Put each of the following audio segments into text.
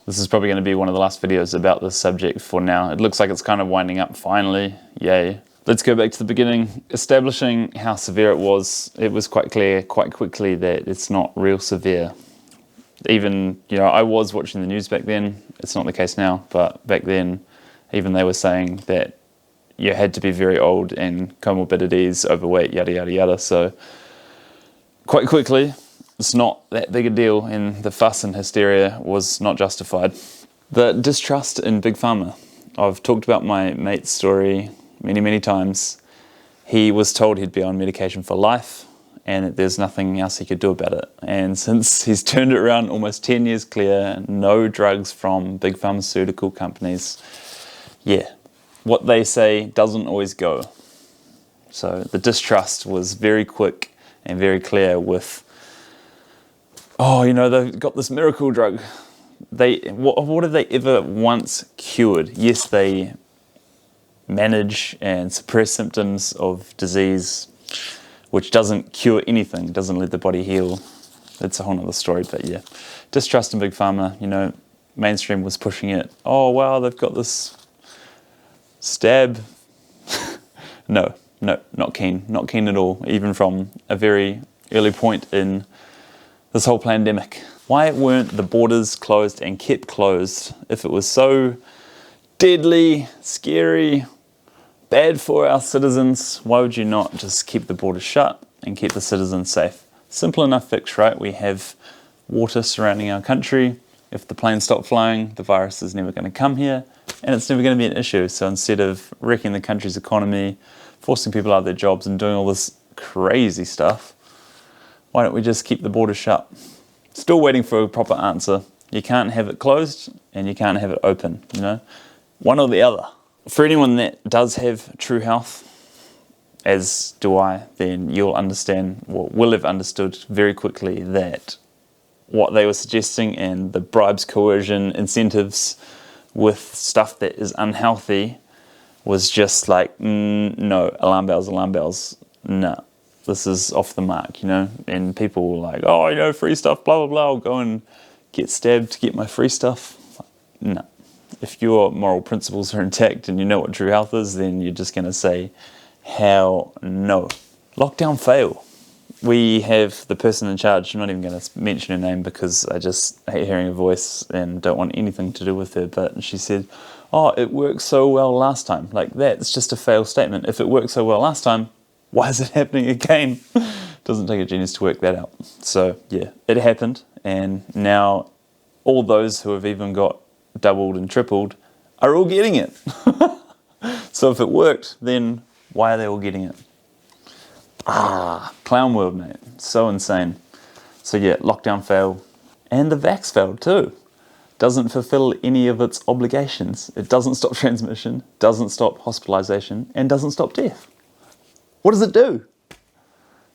This is probably going to be one of the last videos about this subject for now. It looks like it's kind of winding up finally. Yay. Let's go back to the beginning. Establishing how severe it was quite clear quite quickly that it's not real severe. Even, I was watching the news back then. It's not the case now, but back then, even they were saying that you had to be very old and comorbidities, overweight, yada, yada, yada. So quite quickly, it's not that big a deal, and the fuss and hysteria was not justified. The distrust in Big Pharma. I've talked about my mate's story many, many times. He was told he'd be on medication for life and that there's nothing else he could do about it. And since he's turned it around almost 10 years clear, no drugs from big pharmaceutical companies, what they say doesn't always go. So the distrust was very quick and very clear with, they've got this miracle drug. What have they ever once cured? Yes, they manage and suppress symptoms of disease, which doesn't cure anything, doesn't let the body heal. It's a whole other story, but yeah. Distrust in Big Pharma, mainstream was pushing it. Oh, wow, they've got this stab. No, not keen at all, even from a very early point in this whole pandemic. Why weren't the borders closed and kept closed if it was so deadly, scary, bad for our citizens? Why would you not just keep the borders shut and keep the citizens safe? Simple enough fix, right? We have water surrounding our country. If the planes stop flying, the virus is never going to come here and it's never going to be an issue. So instead of wrecking the country's economy, forcing people out of their jobs and doing all this crazy stuff, why don't we just keep the borders shut? Still waiting for a proper answer. You can't have it closed and you can't have it open, One or the other. For anyone that does have true health, as do I, then you'll understand, or will have understood very quickly that what they were suggesting and the bribes, coercion, incentives with stuff that is unhealthy was just like, no, alarm bells, no. This is off the mark, and people were like, oh, free stuff, blah, blah, blah, I'll go and get stabbed to get my free stuff. No. If your moral principles are intact and you know what true health is, then you're just going to say, hell no. Lockdown fail. We have the person in charge, I'm not even going to mention her name because I just hate hearing her voice and don't want anything to do with her, but she said, oh, it worked so well last time. Like, that's just a failed statement. If it worked so well last time, why is it happening again? Doesn't take a genius to work that out. So yeah, it happened, and now all those who have even got doubled and tripled are all getting it. So if it worked, then why are they all getting it? Clown world, mate. So insane. So yeah, lockdown failed. And the vax failed too. Doesn't fulfill any of its obligations. It doesn't stop transmission, doesn't stop hospitalization, and doesn't stop death. What does it do?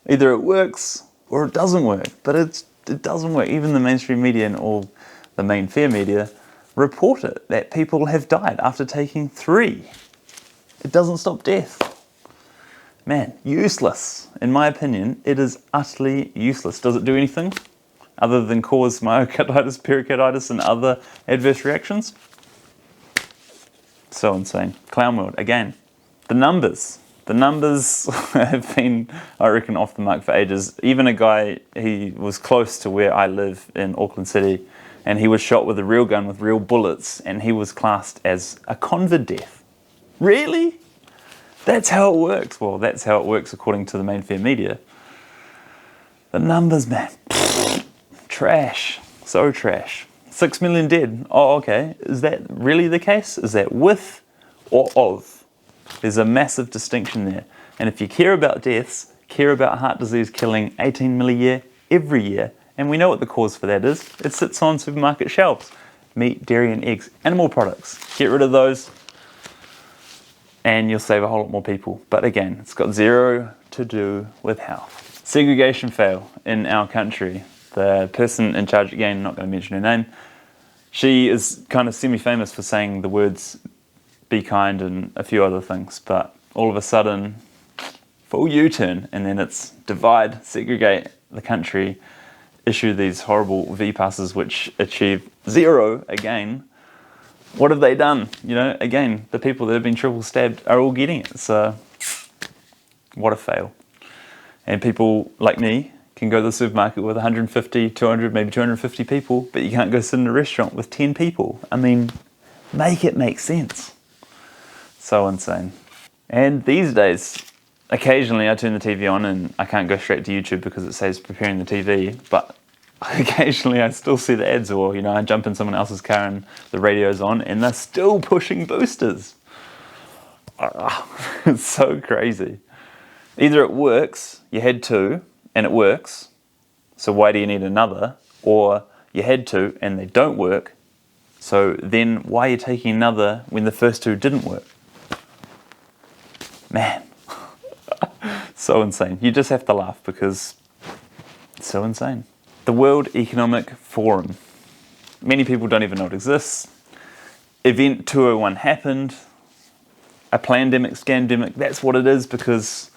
Either it works or it doesn't work, but it doesn't work. Even the mainstream media and all the main fair media report it, that people have died after taking 3. It doesn't stop death. Man, useless. In my opinion, it is utterly useless. Does it do anything other than cause myocarditis, pericarditis, and other adverse reactions? So insane. Clown world, again. The numbers have been, I reckon, off the mark for ages. Even a guy, he was close to where I live in Auckland City, and he was shot with a real gun with real bullets, and he was classed as a convid death. Really? That's how it works. Well, that's how it works according to the main fair media. The numbers, man. Trash. So trash. 6 million dead. Oh, okay. Is that really the case? Is that with or of? There's a massive distinction there. And if you care about deaths, care about heart disease killing 18 million a year, every year, and we know what the cause for that is. It sits on supermarket shelves. Meat, dairy, and eggs. Animal products. Get rid of those, and you'll save a whole lot more people. But again, it's got zero to do with health. Segregation fail in our country. The person in charge, again, not going to mention her name, she is kind of semi-famous for saying the words be kind and a few other things, but all of a sudden, full U-turn, and then it's divide, segregate the country, issue these horrible V passes which achieve 0 again, what have they done? You know, again, the people that have been triple stabbed are all getting it. So what a fail. And people like me can go to the supermarket with 150, 200, maybe 250 people, but you can't go sit in a restaurant with 10 people. I mean, make it make sense. So insane. And these days, occasionally I turn the TV on and I can't go straight to YouTube because it says preparing the TV, but occasionally I still see the ads, or, you know, I jump in someone else's car and the radio's on and they're still pushing boosters. It's so crazy. Either it works, you had to, and it works, so why do you need another? Or you had to and they don't work, so then why are you taking another when the first two didn't work? Man, so insane. You just have to laugh because it's so insane. The World Economic Forum. Many people don't even know it exists. Event 201 happened. A plandemic, scamdemic, that's what it is, because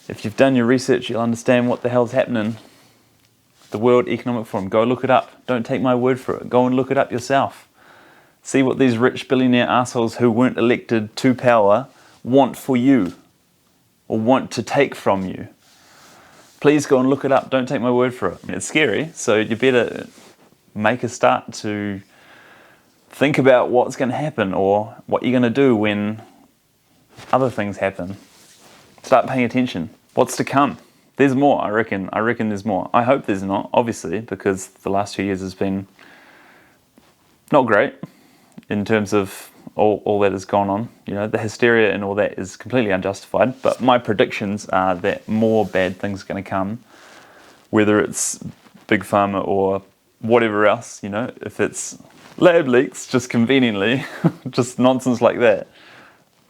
if you've done your research, you'll understand what the hell's happening. The World Economic Forum, go look it up. Don't take my word for it. Go and look it up yourself. See what these rich billionaire assholes who weren't elected to power want for you, or want to take from you. Please go and look it up. Don't take my word for it. It's scary, so you better make a start to think about what's going to happen or what you're going to do when other things happen. Start paying attention. What's to come? There's more, I reckon. I reckon there's more. I hope there's not, obviously, because the last 2 years has been not great in terms of all that has gone on. You know, the hysteria and all that is completely unjustified, but my predictions are that more bad things are going to come, whether it's Big Pharma or whatever else. You know, if it's lab leaks, just conveniently, just nonsense like that,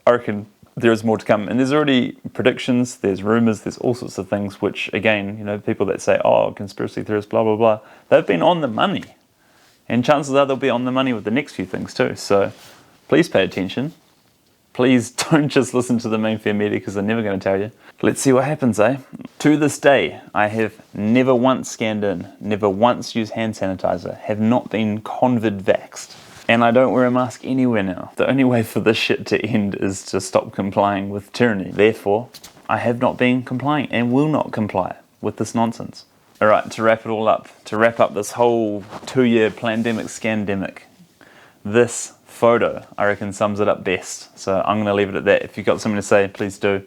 I reckon there is more to come. And there's already predictions, there's rumors, there's all sorts of things which, again, you know, people that say, oh, conspiracy theorists, blah, blah, blah, they've been on the money. And chances are they'll be on the money with the next few things too. So please pay attention. Please don't just listen to the mainstream media because they're never going to tell you. Let's see what happens, eh? To this day, I have never once scanned in, never once used hand sanitizer, have not been COVID vaxxed. And I don't wear a mask anywhere now. The only way for this shit to end is to stop complying with tyranny. Therefore, I have not been complying and will not comply with this nonsense. Alright, to wrap it all up, to wrap up this whole 2-year plandemic, scamdemic, this photo, I reckon, sums it up best. So I'm going to leave it at that. If you've got something to say, please do.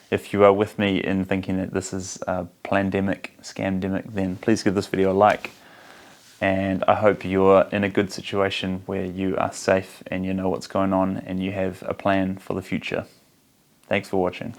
If you are with me in thinking that this is a plandemic, scamdemic, then please give this video a like. And I hope you're in a good situation where you are safe and you know what's going on and you have a plan for the future. Thanks for watching.